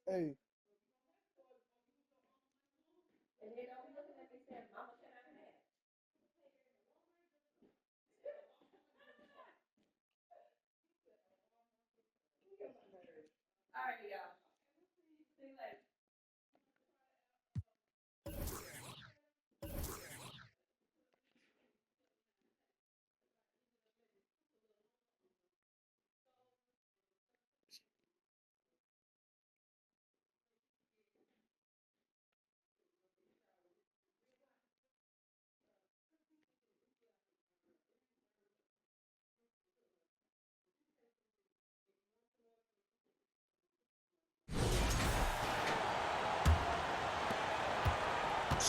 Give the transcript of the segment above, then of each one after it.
Hey,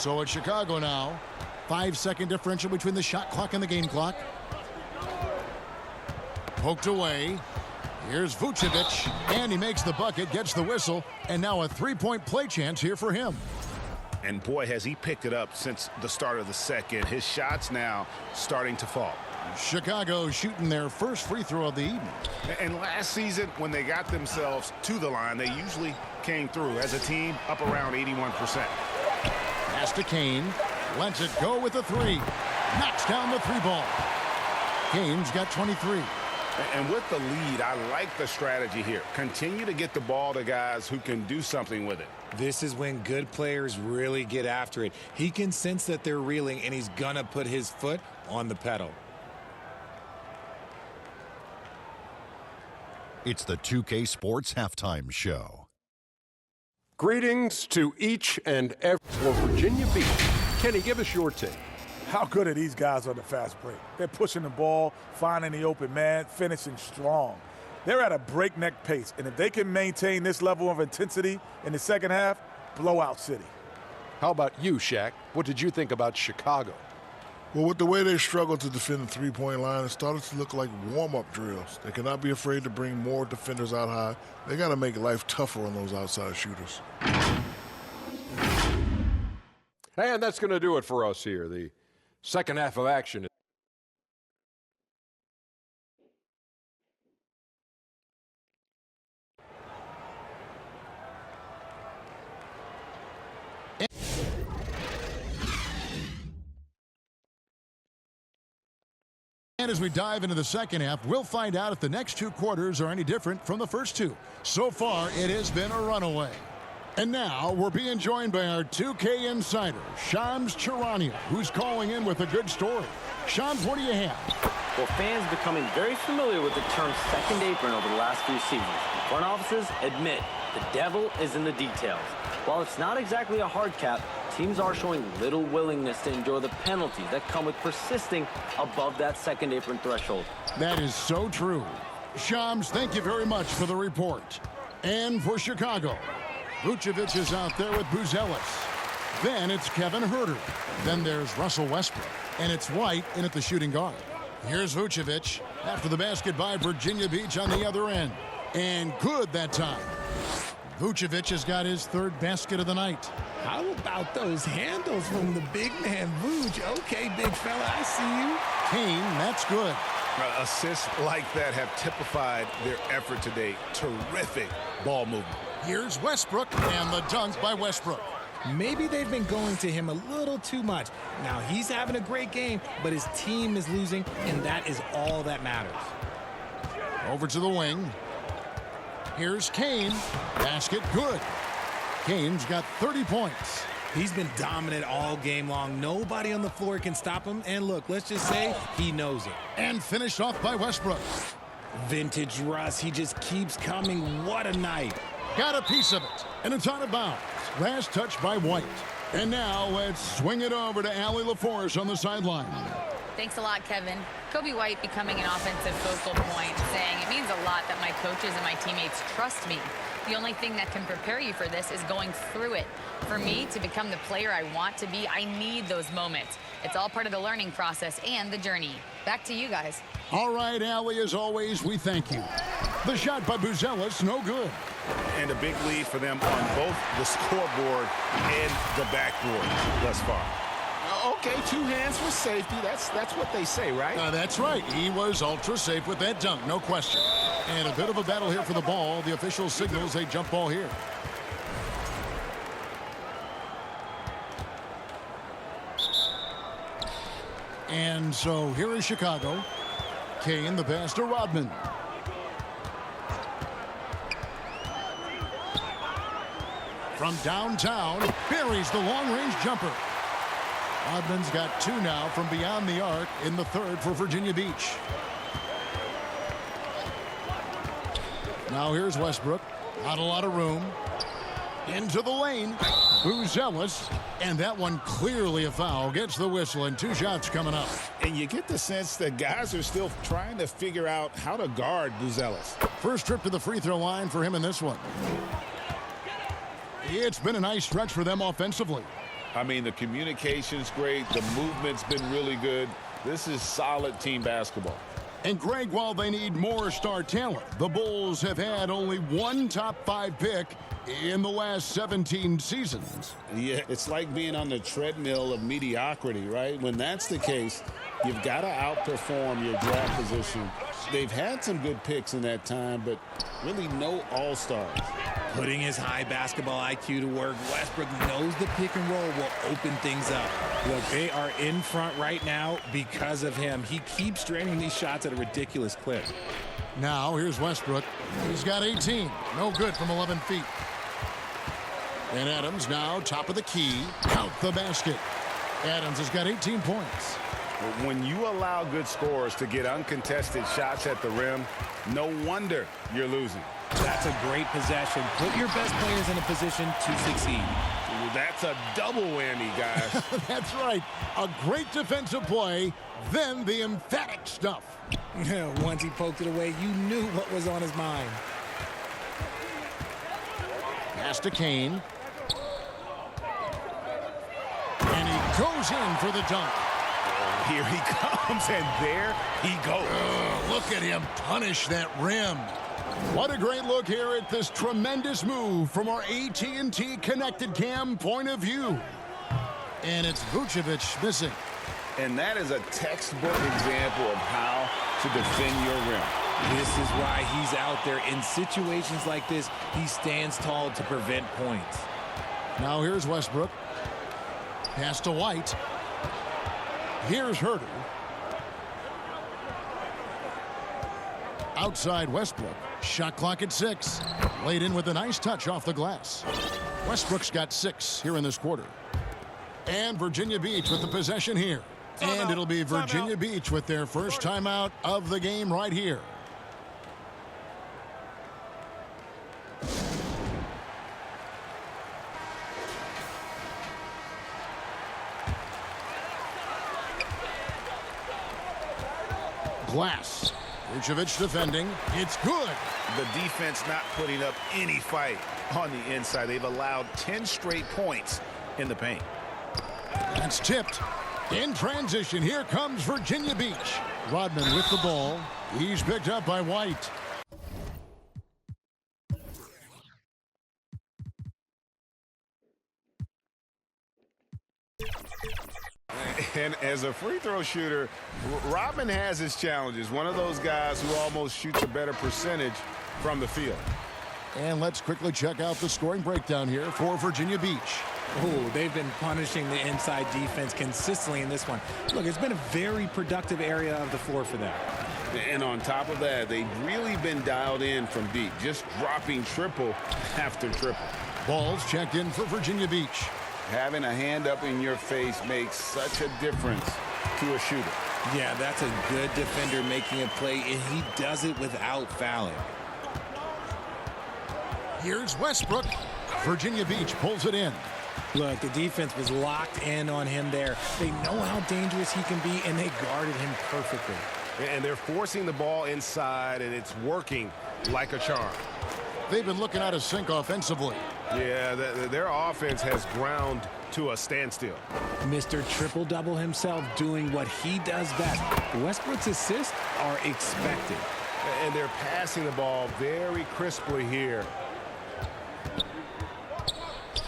So it's Chicago now. 5-second differential between the shot clock and the game clock. Poked away. Here's Vucevic, and he makes the bucket, gets the whistle, and now a three-point play chance here for him. And boy, has he picked it up since the start of the second. His shots now starting to fall. Chicago shooting their first free throw of the evening. And last season, when they got themselves to the line, they usually came through as a team up around 81%. Pass to Kane. Lets it go with a three. Knocks down the three ball. Kane's got 23. And with the lead, I like the strategy here. Continue to get the ball to guys who can do something with it. This is when good players really get after it. He can sense that they're reeling, and he's going to put his foot on the pedal. It's the 2K Sports Halftime Show. Greetings to each and every for Virginia Beach. Kenny, give us your take. how good are these guys on the fast break? They're pushing the ball, finding the open man, finishing strong. They're at a breakneck pace, and if they can maintain this level of intensity in the second half, blowout city. How about you, Shaq? What did you think about Chicago? Well, with the way they struggled to defend the three-point line, it started to look like warm-up drills. They cannot be afraid to bring more defenders out high. They got to make life tougher on those outside shooters. And that's going to do it for us here. The second half of action. And as we dive into the second half, we'll find out if the next two quarters are any different from the first two. So far, it has been a runaway. And now we're being joined by our 2K insider, Shams Charania, who's calling in with a good story. Shams, what do you have? Well, fans becoming very familiar with the term second apron over the last few seasons. Front offices admit the devil is in the details. While it's not exactly a hard cap, teams are showing little willingness to endure the penalties that come with persisting above that second apron threshold. That is so true. Shams, thank you very much for the report. And for Chicago, Vucevic is out there with Buzelis. Then it's Kevin Huerter. Then there's Russell Westbrook. And it's White in at the shooting guard. Here's Vucevic after the basket by Virginia Beach on the other end. And good that time. Vucevic has got his third basket of the night. How about those handles from the big man, Vooch? Okay, big fella, I see you. Kane, that's good. Assists like that have typified their effort today. Terrific ball movement. Here's Westbrook and the dunk by Westbrook. Maybe they've been going to him a little too much. Now, he's having a great game, but his team is losing, and that is all that matters. Over to the wing. Here's Kane. Basket good. Kane's got 30 points. He's been dominant all game long. Nobody on the floor can stop him. And look, let's just say he knows it. And finished off by Westbrook. Vintage Russ, he just keeps coming. What a night. Got a piece of it. And it's out of bounds. Last touch by White. And now let's swing it over to Allie LaForce on the sideline. Thanks a lot, Kevin. Kobe White becoming an offensive focal point, saying it means a lot that my coaches and my teammates trust me. The only thing that can prepare you for this is going through it. For me to become the player I want to be, I need those moments. It's all part of the learning process and the journey. Back to you guys. All right, Allie, as always, we thank you. The shot by Buzelis, no good. And a big lead for them on both the scoreboard and the backboard thus far. Okay, two hands for safety. That's what they say, right? That's right. He was ultra safe with that dunk, no question. And a bit of a battle here for the ball. The official signals a jump ball here. And so here is Chicago. Kane, the pass to Rodman. From downtown, buries the long-range jumper. Rodman's got 2 now from beyond the arc in the third for Virginia Beach. Now here's Westbrook. Not a lot of room. Into the lane. Buzelis. And that one clearly a foul. Gets the whistle and 2 shots coming up. And you get the sense that guys are still trying to figure out how to guard Buzelis. First trip to the free throw line for him in this one. It's been a nice stretch for them offensively. I mean, the communication's great. The movement's been really good. This is solid team basketball. And Greg, while they need more star talent, the Bulls have had only 1 top 5 pick in the last 17 seasons. Yeah, it's like being on the treadmill of mediocrity, right? When that's the case, you've got to outperform your draft position. They've had some good picks in that time, but really no all-stars. Putting his high basketball IQ to work, Westbrook knows the pick and roll will open things up. Look, they are in front right now because of him. He keeps draining these shots at a ridiculous clip. Now here's Westbrook. He's got 18. No good from 11 feet. And Adams now top of the key. Count the basket. Adams has got 18 points. When you allow good scorers to get uncontested shots at the rim, no wonder you're losing. That's a great possession. Put your best players in a position to succeed. That's a double whammy, guys. That's right. A great defensive play, then the emphatic stuff. Once he poked it away, you knew what was on his mind. Pass to Kane. And he goes in for the dunk. Here he comes, and there he goes. Look at him punish that rim. What a great look here at this tremendous move from our AT&T Connected Cam point of view. And it's Vucevic missing. And that is a textbook example of how to defend your rim. This is why he's out there. In situations like this, he stands tall to prevent points. Now here's Westbrook. Pass to White. Here's Herter. Outside Westbrook. Shot clock at 6. Laid in with a nice touch off the glass. Westbrook's got 6 here in this quarter. And Virginia Beach with the possession here. And it'll be Virginia Beach with their first timeout of the game right here. Glass. Vucevic defending. It's good. The defense not putting up any fight on the inside. They've allowed 10 straight points in the paint. That's tipped. In transition, here comes Virginia Beach. Rodman with the ball. He's picked up by White. And as a free throw shooter, Rodman has his challenges. One of those guys who almost shoots a better percentage from the field. And let's quickly check out the scoring breakdown here for Virginia Beach. Oh, they've been punishing the inside defense consistently in this one. Look, it's been a very productive area of the floor for them. And on top of that, they've really been dialed in from deep, just dropping triple after triple. Balls checked in for Virginia Beach. Having a hand up in your face makes such a difference to a shooter. Yeah, that's a good defender making a play, and he does it without fouling. Here's Westbrook. Virginia Beach pulls it in. Look, the defense was locked in on him there. They know how dangerous he can be, and they guarded him perfectly. And they're forcing the ball inside, and it's working like a charm. They've been looking out of sync offensively. Yeah, their offense has ground to a standstill. Mr. Triple-Double himself doing what he does best. Westbrook's assists are expected. And they're passing the ball very crisply here.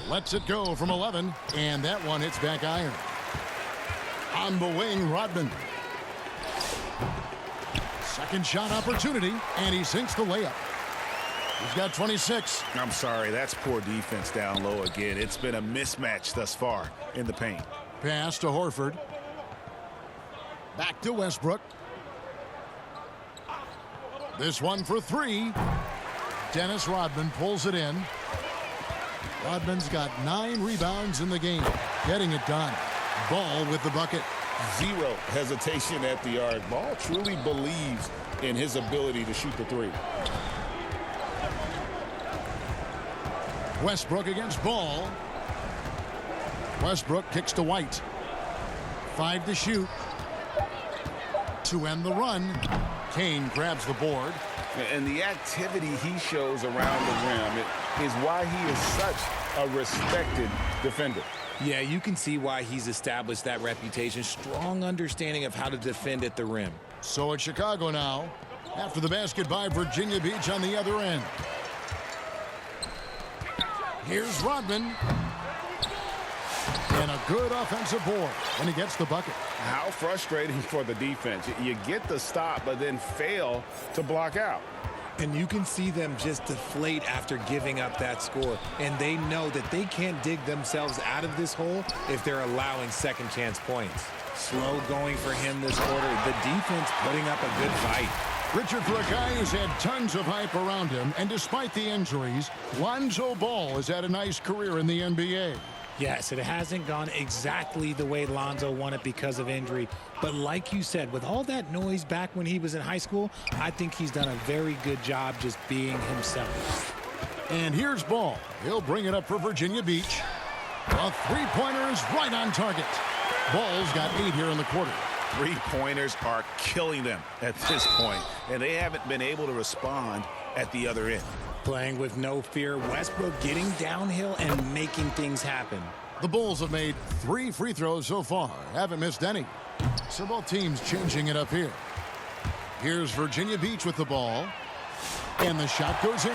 Lets it go from 11, and that one hits back iron. On the wing, Rodman. Second shot opportunity, and he sinks the layup. He's got 26. I'm sorry, that's poor defense down low again. It's been a mismatch thus far in the paint. Pass to Horford. Back to Westbrook. This one for three. Dennis Rodman pulls it in. Rodman's got 9 rebounds in the game. Getting it done. Ball with the bucket. Zero hesitation at the arc. Ball truly believes in his ability to shoot the three. Westbrook against Ball. Westbrook kicks to White. 5 to shoot. To end the run. Kane grabs the board. And the activity he shows around the rim is why he is such a respected defender. Yeah, you can see why he's established that reputation. Strong understanding of how to defend at the rim. So it's Chicago now. After the basket by Virginia Beach on the other end. Here's Rodman. And a good offensive board. And he gets the bucket. How frustrating for the defense. You get the stop, but then fail to block out. And you can see them just deflate after giving up that score. And they know that they can't dig themselves out of this hole if they're allowing second chance points. Slow going for him this quarter. The defense putting up a good fight. Richard, for a guy who's had tons of hype around him, and despite the injuries, Lonzo Ball has had a nice career in the NBA. Yes, it hasn't gone exactly the way Lonzo wanted because of injury. But like you said, with all that noise back when he was in high school, I think he's done a very good job just being himself. And here's Ball. He'll bring it up for Virginia Beach. A three-pointer is right on target. Ball's got 8 here in the quarter. Three-pointers are killing them at this point, and they haven't been able to respond at the other end. Playing with no fear, Westbrook getting downhill and making things happen. The Bulls have made 3 free throws so far, haven't missed any. So both teams changing it up here. Here's Virginia Beach with the ball, and the shot goes in.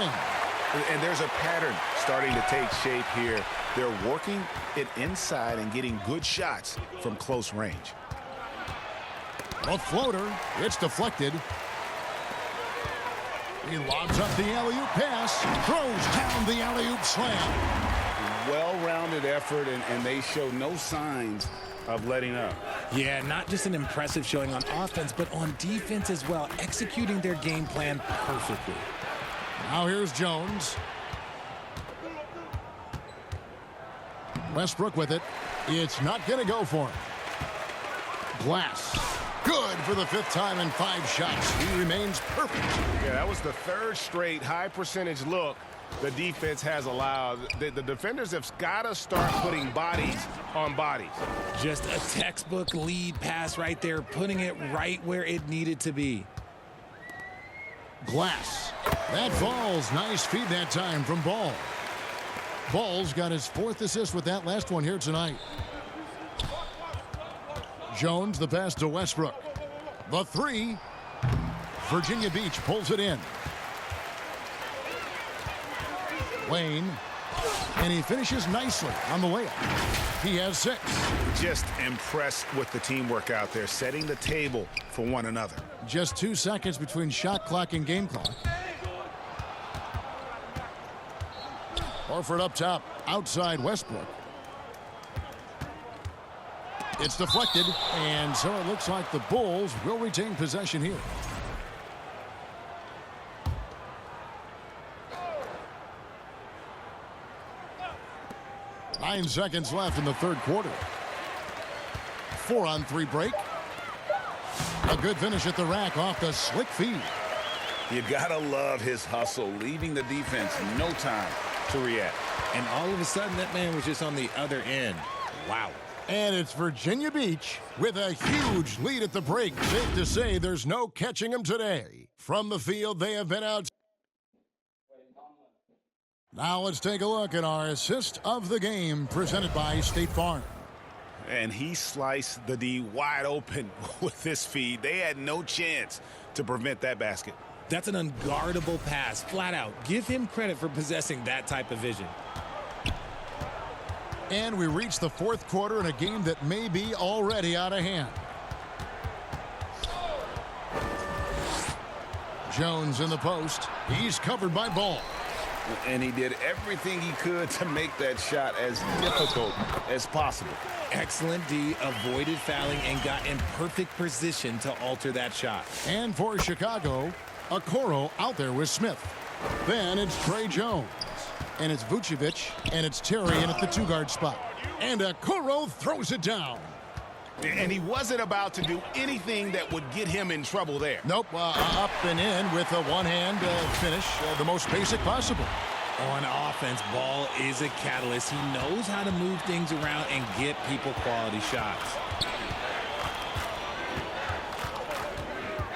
And there's a pattern starting to take shape here. They're working it inside and getting good shots from close range. A floater, it's deflected. He lobs up the alley-oop pass, throws down the alley-oop slam. Well-rounded effort, and they show no signs of letting up. Yeah, not just an impressive showing on offense, but on defense as well, executing their game plan perfectly. Now here's Jones. Westbrook with it. It's not going to go for him. Glass. Good for the 5th time in 5 shots. He remains perfect. Yeah, that was the 3rd straight high-percentage look the defense has allowed. The defenders have got to start putting bodies on bodies. Just a textbook lead pass right there, putting it right where it needed to be. Glass. That falls. Nice feed that time from Ball. Ball's got his 4th assist with that last one here tonight. Jones, the pass to Westbrook. The 3. Virginia Beach pulls it in. Wayne. And he finishes nicely on the layup. He has 6. Just impressed with the teamwork out there, setting the table for one another. Just 2 seconds between shot clock and game clock. Horford up top, outside Westbrook. It's deflected, and so it looks like the Bulls will retain possession here. Nine seconds left in the 3rd quarter. 4-on-3 break. A good finish at the rack off the slick feed. You gotta love his hustle, leaving the defense no time to react. And all of a sudden, that man was just on the other end. Wow. And it's Virginia Beach with a huge lead at the break. Safe to say there's no catching them today. From the field, they have been out. Now let's take a look at our assist of the game presented by State Farm. And he sliced the D wide open with this feed. They had no chance to prevent that basket. That's an unguardable pass, flat out. Give him credit for possessing that type of vision. And we reach the 4th quarter in a game that may be already out of hand. Jones in the post. He's covered by Ball. And he did everything he could to make that shot as difficult as possible. Excellent D, avoided fouling, and got in perfect position to alter that shot. And for Chicago, Okoro out there with Smith. Then it's Trey Jones. And it's Vucevic, and it's Terry in at the two-guard spot. And Okoro throws it down. And he wasn't about to do anything that would get him in trouble there. Nope, up and in with a one-hand finish, the most basic possible. On offense, Ball is a catalyst. He knows how to move things around and get people quality shots.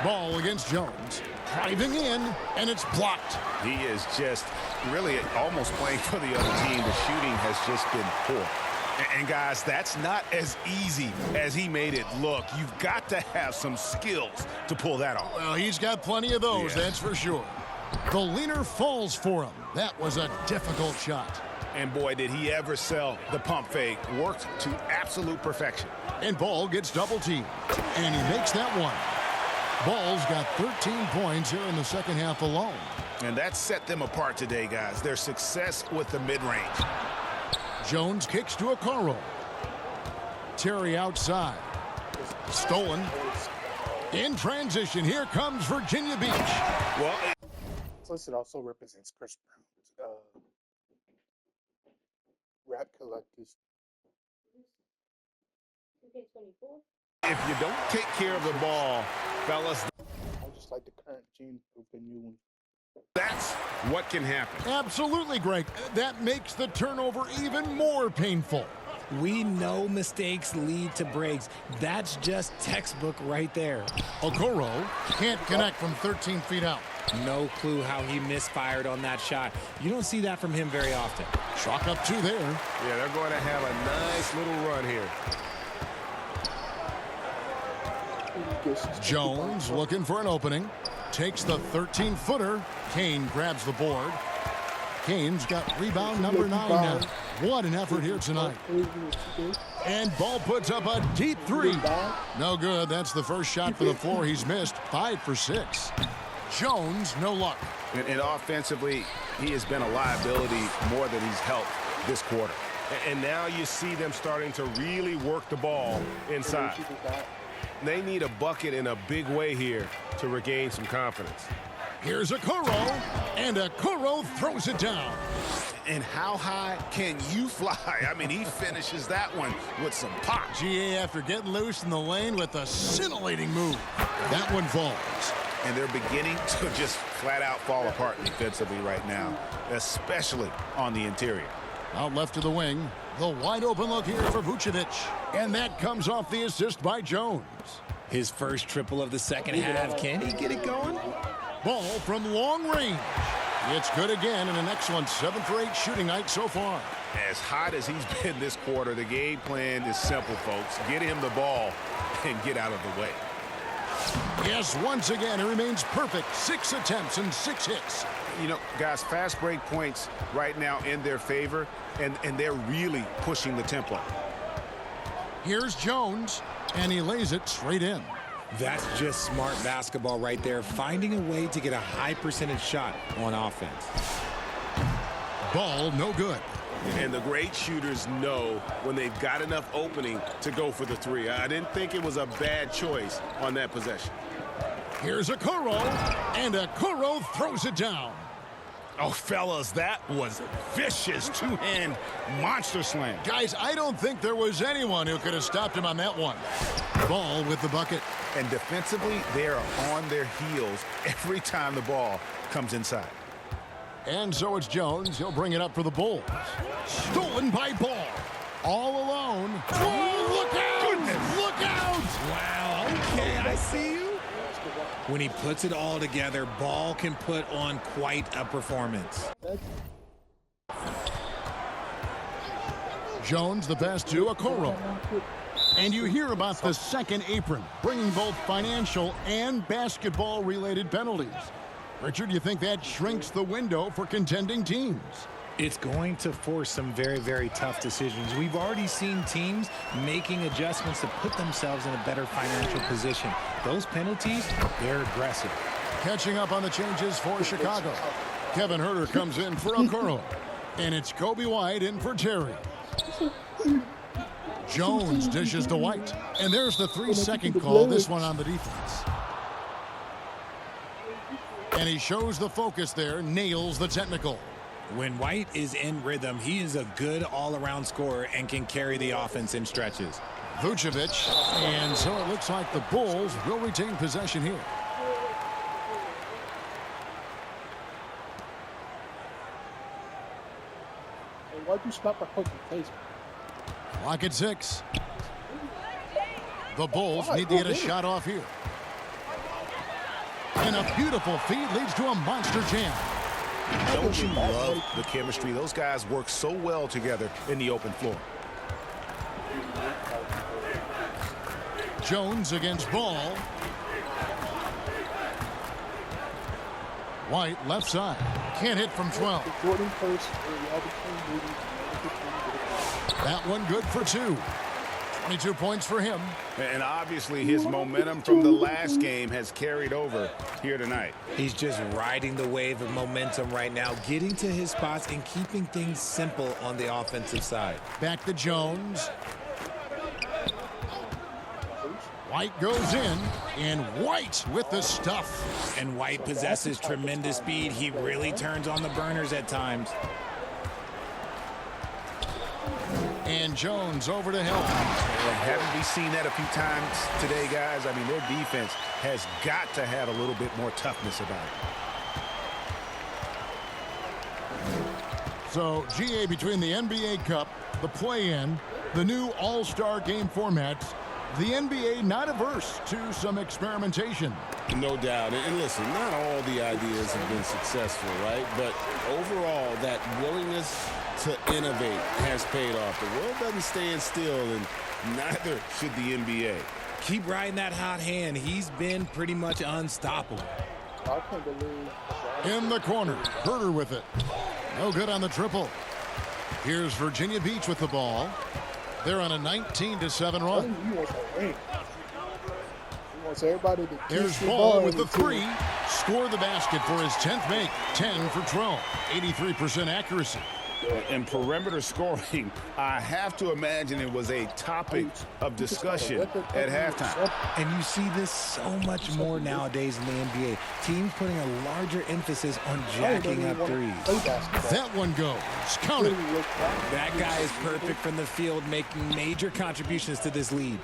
Ball against Jones. Driving in, and it's blocked. He is just really almost playing for the other team. The shooting has just been poor. And guys, that's not as easy as he made it look. You've got to have some skills to pull that off. Well, he's got plenty of those, that's for sure. The leaner falls for him. That was a difficult shot. And boy, did he ever sell the pump fake. Worked to absolute perfection. And Ball gets double teamed. And he makes that one. Ball's got 13 points here in the second half alone. And that set them apart today, guys. Their success with the mid-range. Jones kicks to Okoro. Terry outside. Stolen. In transition, here comes Virginia Beach. Well, Plus, it also represents Chris Brown's rap collectors. if you don't take care of the ball, fellas, I just like the current gene of the new one. That's what can happen. Absolutely, Greg. That makes the turnover even more painful. We know mistakes lead to breaks. That's just textbook right there. Okoro can't connect from 13 feet out. No clue how he misfired on that shot. You don't see that from him very often. Chalk up two there. Yeah, they're going to have a nice little run here. Jones looking for an opening. Takes the 13-footer. Kane grabs the board. Kane's got rebound number 9 now. What an effort here tonight. And Ball puts up a deep three. No good. That's the first shot for the floor he's missed. 5 for 6. Jones, no luck. And offensively, he has been a liability more than he's helped this quarter. And now you see them starting to really work the ball inside. They need a bucket in a big way here to regain some confidence. Here's Okoro, and Okoro throws it down. And how high can you fly? I mean, he finishes that one with some pop. GA after getting loose in the lane with a scintillating move. That one falls. And they're beginning to just flat out fall apart defensively right now, especially on the interior. Out left to the wing. The wide open look here for Vucevic. And that comes off the assist by Jones. His first triple of the second half. Can he get it going? Ball from long range. It's good again, and an excellent 7 for 8 shooting night so far. As hot as he's been this quarter, the game plan is simple, folks. Get him the ball and get out of the way. Yes, once again, it remains perfect. 6 attempts and 6 hits. You know, guys, fast break points right now in their favor, and they're really pushing the tempo. Here's Jones, and he lays it straight in. That's just smart basketball right there, finding a way to get a high percentage shot on offense. Ball no good. And the great shooters know when they've got enough opening to go for the three. I didn't think it was a bad choice on that possession. Here's Okoro, and Okoro throws it down. Oh, fellas, that was vicious two-hand monster slam. Guys, I don't think there was anyone who could have stopped him on that one. Ball with the bucket. And defensively, they are on their heels every time the ball comes inside. And so it's Jones. He'll bring it up for the Bulls. Stolen by Ball. All alone. Whoa, look out! Goodness. Look out! Wow, okay, I see you. When he puts it all together, Ball can put on quite a performance. Jones, the pass to Okoro. And you hear about the second apron, bringing both financial and basketball-related penalties. Richard, you think that shrinks the window for contending teams? It's going to force some very, very tough decisions. We've already seen teams making adjustments to put themselves in a better financial position. Those penalties, they're aggressive. Catching up on the changes for Chicago. Kevin Herter comes in for Okoro. And it's Kobe White in for Terry. Jones dishes to White. And there's the 3-second call, this one on the defense. And he shows the focus there, nails the technical. When White is in rhythm, he is a good all-around scorer and can carry the offense in stretches. Vucevic, and so it looks like the Bulls will retain possession here. Why'd you stop our coaching place? Clock at 6. The Bulls need to get a shot off here. And a beautiful feed leads to a monster jam. Don't you love the chemistry? Those guys work so well together in the open floor. Jones against Ball. White left side. Can't hit from 12. That one good for 2. 22 points for him. And obviously his momentum from the last game has carried over here tonight. He's just riding the wave of momentum right now, getting to his spots and keeping things simple on the offensive side. Back to Jones. White goes in, and White with the stuff. And White possesses tremendous speed. He really turns on the burners at times. And Jones over to help. Haven't we seen that a few times today, guys? I mean, their defense has got to have a little bit more toughness about it. So, GA, between the NBA Cup, the play-in, the new All-Star game formats, the NBA not averse to some experimentation. No doubt. And listen, not all the ideas have been successful, right? But overall, that willingness to innovate has paid off. The world doesn't stand still, and neither should the NBA. Keep riding that hot hand. He's been pretty much unstoppable. I can't believe. In the corner, Herter with it. No good on the triple. Here's Virginia Beach with the ball. They're on a 19-7 run. Everybody to Here's Ball with the 3. Score the basket for his 10th make. 10 for 12. 83% accuracy. And perimeter scoring, I have to imagine it was a topic of discussion at halftime. And you see this so much more nowadays in the NBA. Teams putting a larger emphasis on jacking up threes. That one goes. Count it. That guy is perfect from the field, making major contributions to this lead.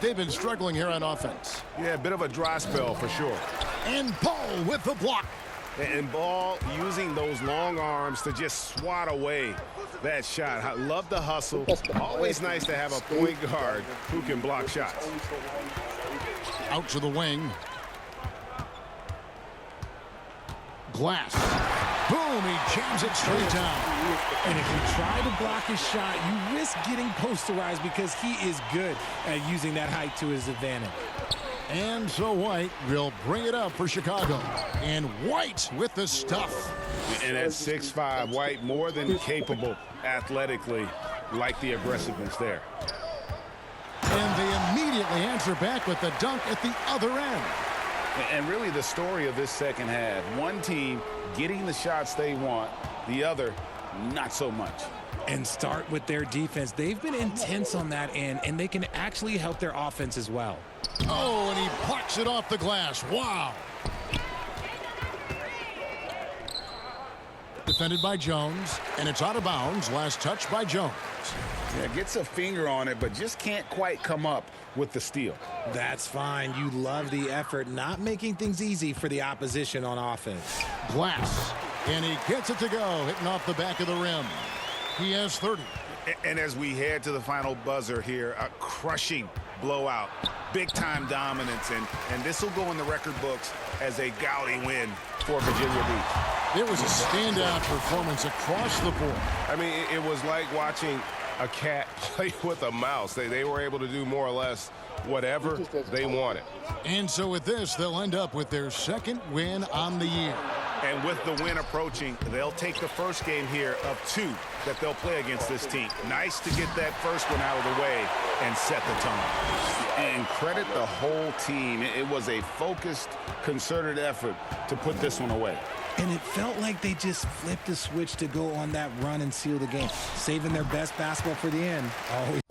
They've been struggling here on offense. Yeah, a bit of a dry spell for sure. And Ball with the block. And Ball using those long arms to just swat away that shot. I love the hustle. Always nice to have a point guard who can block shots. Out to the wing. Glass. Boom, he jams it straight down. And if you try to block his shot, you risk getting posterized because he is good at using that height to his advantage. And so White will bring it up for Chicago. And White with the stuff. And at 6'5", White more than capable athletically, like the aggressiveness there. And they immediately answer back with the dunk at the other end. And really the story of this second half, one team getting the shots they want, the other not so much. And start with their defense. They've been intense on that end, and they can actually help their offense as well. Oh, and he plucks it off the glass. Wow. Defended by Jones, and it's out of bounds. Last touch by Jones. Yeah, gets a finger on it, but just can't quite come up with the steal. That's fine. You love the effort, not making things easy for the opposition on offense. Glass, and he gets it to go, hitting off the back of the rim. He has 30. And as we head to the final buzzer here, a crushing blowout, big-time dominance, and this will go in the record books as a gaudy win for Virginia Beach. It was a standout performance across the board. I mean, it was like watching a cat play with a mouse. They were able to do more or less whatever they wanted. And so with this, they'll end up with their second win on the year. And with the win approaching, they'll take the first game here of 2 that they'll play against this team. Nice to get that first one out of the way and set the tone. And credit the whole team. It was a focused, concerted effort to put this one away. And it felt like they just flipped the switch to go on that run and seal the game, saving their best basketball for the end. Always.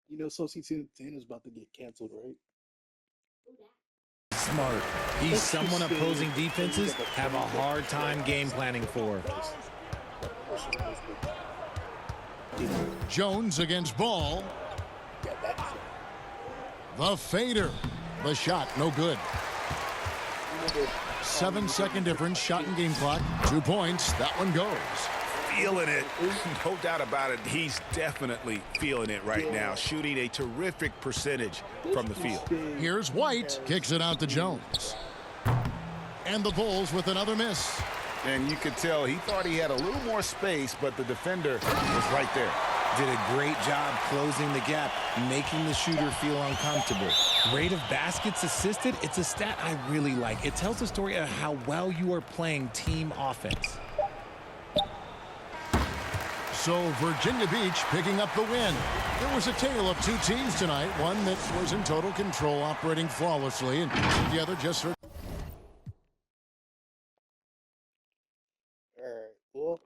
You know, Saucy 10 is about to get canceled, right? Smart. He's someone opposing defenses have a hard time game planning for. Jones against Ball. The fader. The shot, no good. 7-second difference, shot and game clock. 2 points, that one goes. Feeling it. No doubt about it. He's definitely feeling it right now. Shooting a terrific percentage from the field. Here's White. Kicks it out to Jones. And the Bulls with another miss. And you could tell he thought he had a little more space, but the defender was right there. Did a great job closing the gap, making the shooter feel uncomfortable. Rate of baskets assisted, it's a stat I really like. It tells the story of how well you are playing team offense. So Virginia Beach picking up the win. There was a tale of 2 teams tonight, one that was in total control, operating flawlessly, and the other just sort of... All right. Well,